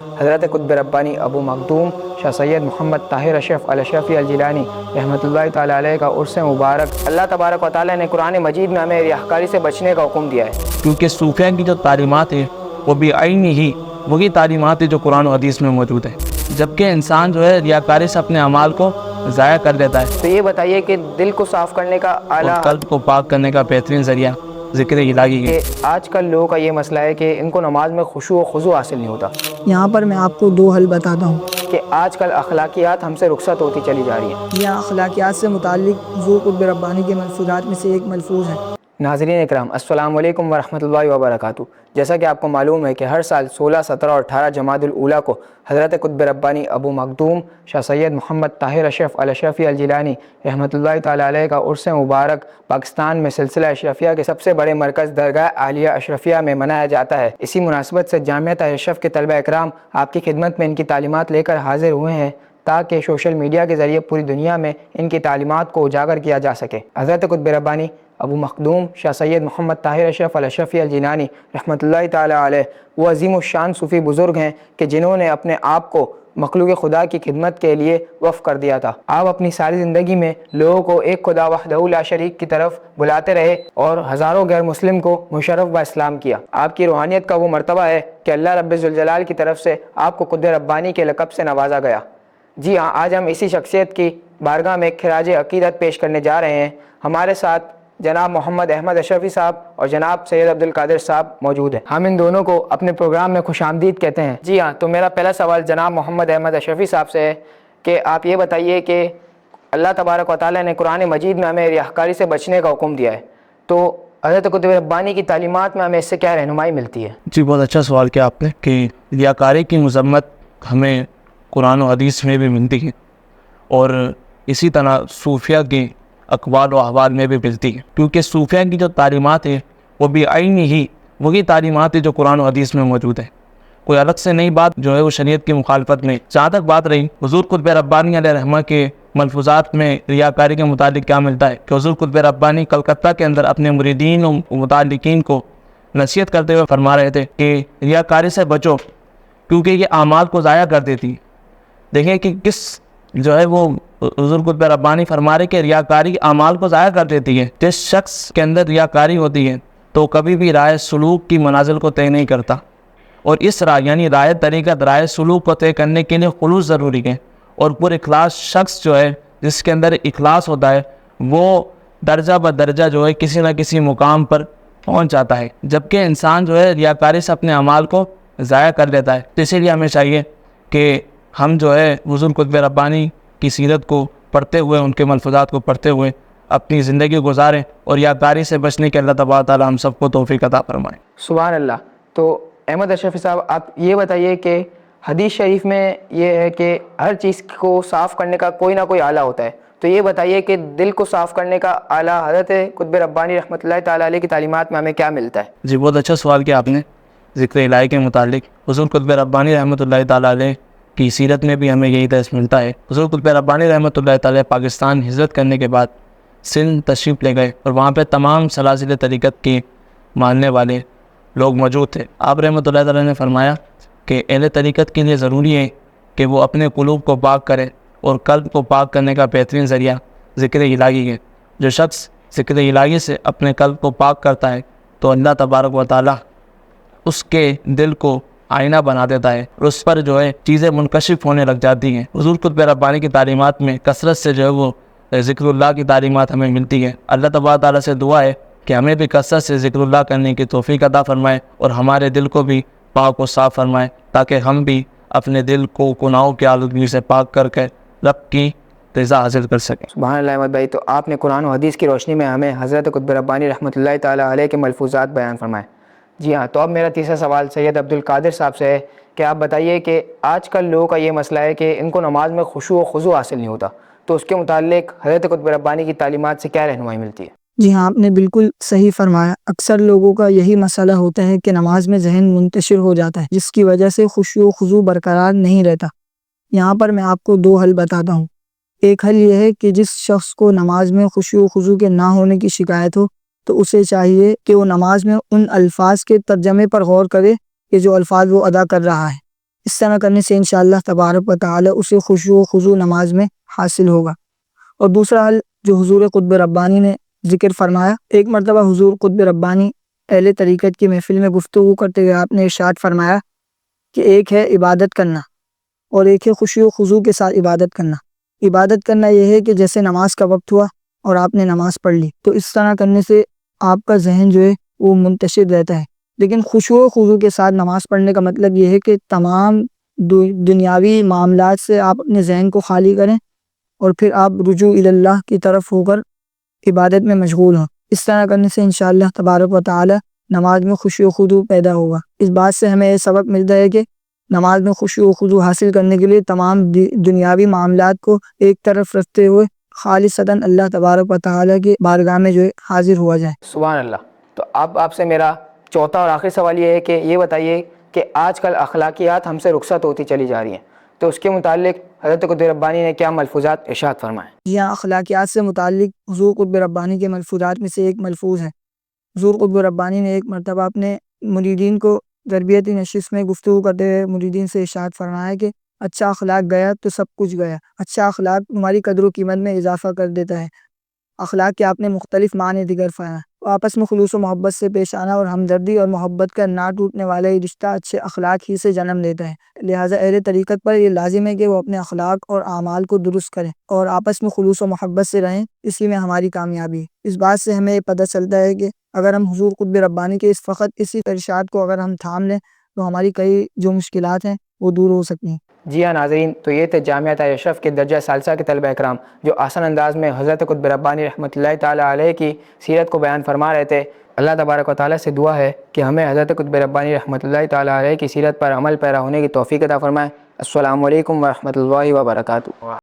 حضرت قطب ربانی ابو مخدوم شاہ سید محمد طاہر اشرف الاشرفی الجیلانی رحمۃ اللہ تعالیٰ علیہ کا عرس مبارک۔ اللہ تبارک و تعالیٰ نے قرآن مجید میں ہمیں ریاکاری سے بچنے کا حکم دیا ہے، کیونکہ صوفیہ کی جو تعلیمات ہیں وہ بھی عین ہی وہی تعلیمات ہیں جو قرآن و حدیث میں موجود ہیں، جبکہ انسان جو ہے ریاکاری سے اپنے اعمال کو ضائع کر دیتا ہے۔ تو یہ بتائیے کہ دل کو صاف کرنے کا اعلیٰ اور قلب کو پاک کرنے کا بہترین ذریعہ ذکر الہی ہے۔ کہ آج کل لوگوں کا یہ مسئلہ ہے کہ ان کو نماز میں خشوع و خضوع حاصل نہیں ہوتا، یہاں پر میں آپ کو 2 حل بتاتا ہوں۔ کہ آج کل اخلاقیات ہم سے رخصت ہوتی چلی جا رہی ہیں۔ یہ اخلاقیات سے متعلق حضور قطب ربانی کے ملفوظات میں سے ایک ملفوظ ہے۔ ناظرین اکرام، السلام علیکم ورحمۃ اللہ وبرکاتہ۔ جیسا کہ آپ کو معلوم ہے کہ ہر سال 16، 17 اور 18 جمادی الاولیٰ کو حضرت قطب ربانی ابو مخدوم شاہ سید محمد طاہر اشرف الاشرفی الجیلانی رحمۃ اللہ تعالیٰ علیہ کا عرس مبارک پاکستان میں سلسلہ اشرفیہ کے سب سے بڑے مرکز درگاہ عالیہ اشرفیہ میں منایا جاتا ہے۔ اسی مناسبت سے جامعہ طاہر اشرف کے طلبہ اکرام آپ کی خدمت میں ان کی تعلیمات لے کر حاضر ہوئے ہیں تاکہ سوشل میڈیا کے ذریعے پوری دنیا میں ان کی تعلیمات کو اجاگر کیا جا سکے۔ حضرت قطب ربانی ابو مخدوم شاہ سید محمد طاہر اشرف الاشرفی الجیلانی رحمۃ اللہ تعالیٰ علیہ وہ عظیم الشان صوفی بزرگ ہیں کہ جنہوں نے اپنے آپ کو مخلوق خدا کی خدمت کے لیے وقف کر دیا تھا۔ آپ اپنی ساری زندگی میں لوگوں کو ایک خدا وحدہ لا شریک کی طرف بلاتے رہے اور ہزاروں غیر مسلم کو مشرف و اسلام کیا۔ آپ کی روحانیت کا وہ مرتبہ ہے کہ اللہ رب ذوالجلال کی طرف سے آپ کو قطب ربانی کے لقب سے نوازا گیا۔ جی ہاں، آج ہم اسی شخصیت کی بارگاہ میں خراج عقیدت پیش کرنے جا رہے ہیں۔ ہمارے ساتھ جناب محمد احمد اشرفی صاحب اور جناب سید عبدالقادر صاحب موجود ہیں۔ ہم ان دونوں کو اپنے پروگرام میں خوش آمدید کہتے ہیں۔ جی ہاں، تو میرا پہلا سوال جناب محمد احمد اشرفی صاحب سے ہے کہ آپ یہ بتائیے کہ اللہ تبارک و تعالیٰ نے قرآن مجید میں ہمیں ریاکاری سے بچنے کا حکم دیا ہے، تو حضرت قطب ربانی کی تعلیمات میں ہمیں اس سے کیا رہنمائی ملتی ہے؟ جی، بہت اچھا سوال کیا آپ نے کہ ریاکاری کی مذمت ہمیں قرآن و حدیث میں بھی ملتی ہے اور اسی طرح صوفیہ کے اقوال و احوال میں بھی ملتی ہے، کیونکہ صوفیہ کی جو تعلیمات ہیں وہ بھی عین ہی وہی تعلیمات ہیں جو قرآن و حدیث میں موجود ہیں، کوئی الگ سے نئی بات جو ہے وہ شریعت کی مخالفت نہیں۔ جہاں تک بات رہی حضور قطب ربانی علیہ رحمہ کے ملفوظات میں ریاکاری کے متعلق کیا ملتا ہے کہ حضور قطب ربانی کلکتہ کے اندر اپنے مریدین و متعلقین کو نصیحت کرتے ہوئے فرما رہے تھے کہ ریاکاری سے بچو کیونکہ یہ اعمال کو ضائع کر دیتی ہے۔ دیکھیں کہ کس جو ہے وہ حضور قطب ربانی فرما رہے کہ ریاکاری اعمال کو ضائع کر دیتی ہے۔ جس شخص کے اندر ریاکاری ہوتی ہے تو کبھی بھی رائے سلوک کی منازل کو طے نہیں کرتا، اور اس راہ یعنی رائے طریقت رائے سلوک کو طے کرنے کے لیے خلوص ضروری ہے، اور پر اخلاص شخص جو ہے جس کے اندر اخلاص ہوتا ہے وہ درجہ بدرجہ جو ہے کسی نہ کسی مقام پر پہنچ جاتا ہے، جبکہ انسان جو ہے ریاکاری سے اپنے اعمال کو ضائع کر دیتا ہے۔ تو اسی لیے ہمیں چاہیے کہ ہم جو ہے حضور قطب ربانی کی سیرت کو پڑھتے ہوئے ان کے ملفوظات کو پڑھتے ہوئے اپنی زندگی گزاریں اور ریاکاری سے بچنے کے اللہ تبارک تعالیٰ ہم سب کو توفیق عطا فرمائے۔ سبحان اللہ۔ تو احمد اشرفی صاحب، آپ یہ بتائیے کہ حدیث شریف میں یہ ہے کہ ہر چیز کو صاف کرنے کا کوئی نہ کوئی آلہ ہوتا ہے، تو یہ بتائیے کہ دل کو صاف کرنے کا آلہ حضرت قطب ربانی رحمۃ اللہ تعالیٰ علیہ کی تعلیمات میں ہمیں کیا ملتا ہے؟ جی، بہت اچھا سوال کیا آپ نے ذکر الہی کے متعلق۔ حضور قطب ربانی رحمۃ اللہ تعالیٰ علیہ کی سیرت میں بھی ہمیں یہی درس ملتا ہے۔ حضور قطب ربانی رحمۃ اللہ تعالیٰ پاکستان ہجرت کرنے کے بعد سندھ تشریف لے گئے اور وہاں پہ تمام سلاسل طریقت کے ماننے والے لوگ موجود تھے۔ آپ رحمۃ اللہ تعالیٰ نے فرمایا کہ اہل طریقت کے لیے ضروری ہے کہ وہ اپنے قلوب کو پاک کرے، اور قلب کو پاک کرنے کا بہترین ذریعہ ذکر الہی ہے۔ جو شخص ذکر الہی سے اپنے قلب کو پاک کرتا ہے تو اللہ تبارک و تعالیٰ اس کے دل کو آئینہ بنا دیتا ہے اور اس پر جو ہے چیزیں منکشف ہونے لگ جاتی ہیں۔ حضور قطب ربانی کی تعلیمات میں کثرت سے جو ہے وہ ذکر اللہ کی تعلیمات ہمیں ملتی ہے۔ اللہ تبارک تعالیٰ سے دعا ہے کہ ہمیں بھی کثرت سے ذکر اللہ کرنے کی توفیق عطا فرمائے اور ہمارے دل کو بھی پاک و صاف فرمائے تاکہ ہم بھی اپنے دل کو گناہوں کی آلودگی سے پاک کر کے رب کی رضا حاصل کر سکیں۔ سبحان اللہ احمد بھائی، تو آپ نے قرآن و حدیث کی روشنی میں ہمیں حضرت قطب ربانی رحمۃ اللہ تعالیٰ علیہ کے ملفوظات بیان فرمائے۔ جی ہاں، تو اب میرا تیسرا سوال سید عبدالقادر صاحب سے ہے کہ آپ بتائیے کہ آج کل لوگوں کا یہ مسئلہ ہے کہ ان کو نماز میں خشوع و خضوع حاصل نہیں ہوتا، تو اس کے متعلق حضرت قطب ربانی کی تعلیمات سے کیا رہنمائی ملتی ہے؟ جی ہاں، آپ نے بالکل صحیح فرمایا۔ اکثر لوگوں کا یہی مسئلہ ہوتا ہے کہ نماز میں ذہن منتشر ہو جاتا ہے، جس کی وجہ سے خشوع و خضوع برقرار نہیں رہتا۔ یہاں پر میں آپ کو 2 حل بتاتا ہوں۔ ایک حل یہ ہے کہ جس شخص کو نماز میں خشوع و خضوع کے نہ ہونے کی شکایت ہو تو اسے چاہیے کہ وہ نماز میں ان الفاظ کے ترجمے پر غور کرے کہ جو الفاظ وہ ادا کر رہا ہے۔ اس طرح کرنے سے انشاءاللہ تبارک و تعالی اسے خشوع و خضوع نماز میں حاصل ہوگا۔ اور دوسرا حل جو حضور قطب ربانی نے ذکر فرمایا، ایک مرتبہ حضور قطب ربانی اہل طریقت کی محفل میں گفتگو کرتے ہوئے آپ نے ارشاد فرمایا کہ ایک ہے عبادت کرنا اور ایک ہے خشوع و خضوع کے ساتھ عبادت کرنا۔ عبادت کرنا یہ ہے کہ جیسے نماز کا وقت ہوا اور آپ نے نماز پڑھ لی، تو اس طرح کرنے سے آپ کا ذہن جو ہے وہ منتشر رہتا ہے۔ لیکن خشوع و خضوع کے ساتھ نماز پڑھنے کا مطلب یہ ہے کہ تمام دنیاوی معاملات سے آپ اپنے ذہن کو خالی کریں اور پھر آپ رجوع اللہ کی طرف ہو کر عبادت میں مشغول ہوں۔ اس طرح کرنے سے انشاءاللہ تبارک و تعالی نماز میں خشوع و خضوع پیدا ہوگا۔ اس بات سے ہمیں یہ سبق ملتا ہے کہ نماز میں خشوع و خضوع حاصل کرنے کے لیے تمام دنیاوی معاملات کو ایک طرف رکھتے ہوئے خالصتاً اللہ تبارک و تعالی کی بارگاہ میں جو ہے حاضر ہوا جائے۔ سبحان اللہ۔ تو اب آپ سے میرا چوتھا اور آخری سوال یہ ہے کہ یہ بتائیے کہ آج کل اخلاقیات ہم سے رخصت ہوتی چلی جا رہی ہیں، تو اس کے متعلق حضرت قطب ربانی نے کیا ملفوظات ارشاد فرمائے؟ یہاں اخلاقیات سے متعلق حضور قطب ربانی کے ملفوظات میں سے ایک ملفوظ ہے۔ حضور قطب ربانی نے ایک مرتبہ اپنے مریدین کو تربیتی نشست میں گفتگو کرتے ہوئے مریدین سے ارشاد فرمایا کہ اچھا اخلاق گیا تو سب کچھ گیا۔ اچھا اخلاق تمہاری قدر و قیمت میں اضافہ کر دیتا ہے۔ اخلاق کے آپ نے مختلف معنی ذکر فرمایا، آپس میں خلوص و محبت سے پیش آنا اور ہمدردی اور محبت کا نہ ٹوٹنے والا یہ رشتہ اچھے اخلاق ہی سے جنم لیتا ہے۔ لہٰذا اہل طریقت پر یہ لازم ہے کہ وہ اپنے اخلاق اور اعمال کو درست کریں اور آپس میں خلوص و محبت سے رہیں، اسی میں ہماری کامیابی ہے۔ اس بات سے ہمیں یہ پتہ چلتا ہے کہ اگر ہم حضور قطب ربانی کے اس فقط اسی ارشاد کو اگر ہم تھام لیں تو ہماری کئی جو مشکلات ہیں وہ دور ہو سکتی ہیں۔ جی ہاں ناظرین، تو یہ تھے جامعہ طاہر اشرف کے درجہ ثالثہ کے طلبہ اکرام جو آسان انداز میں حضرت قطب ربانی رحمۃ اللہ تعالیٰ علیہ کی سیرت کو بیان فرما رہے تھے۔ اللہ تبارک و تعالیٰ سے دعا ہے کہ ہمیں حضرت قطب ربانی رحمۃ اللہ تعالیٰ علیہ کی سیرت پر عمل پیرا ہونے کی توفیق عطا فرمائے۔ السلام علیکم ورحمۃ اللہ وبرکاتہ۔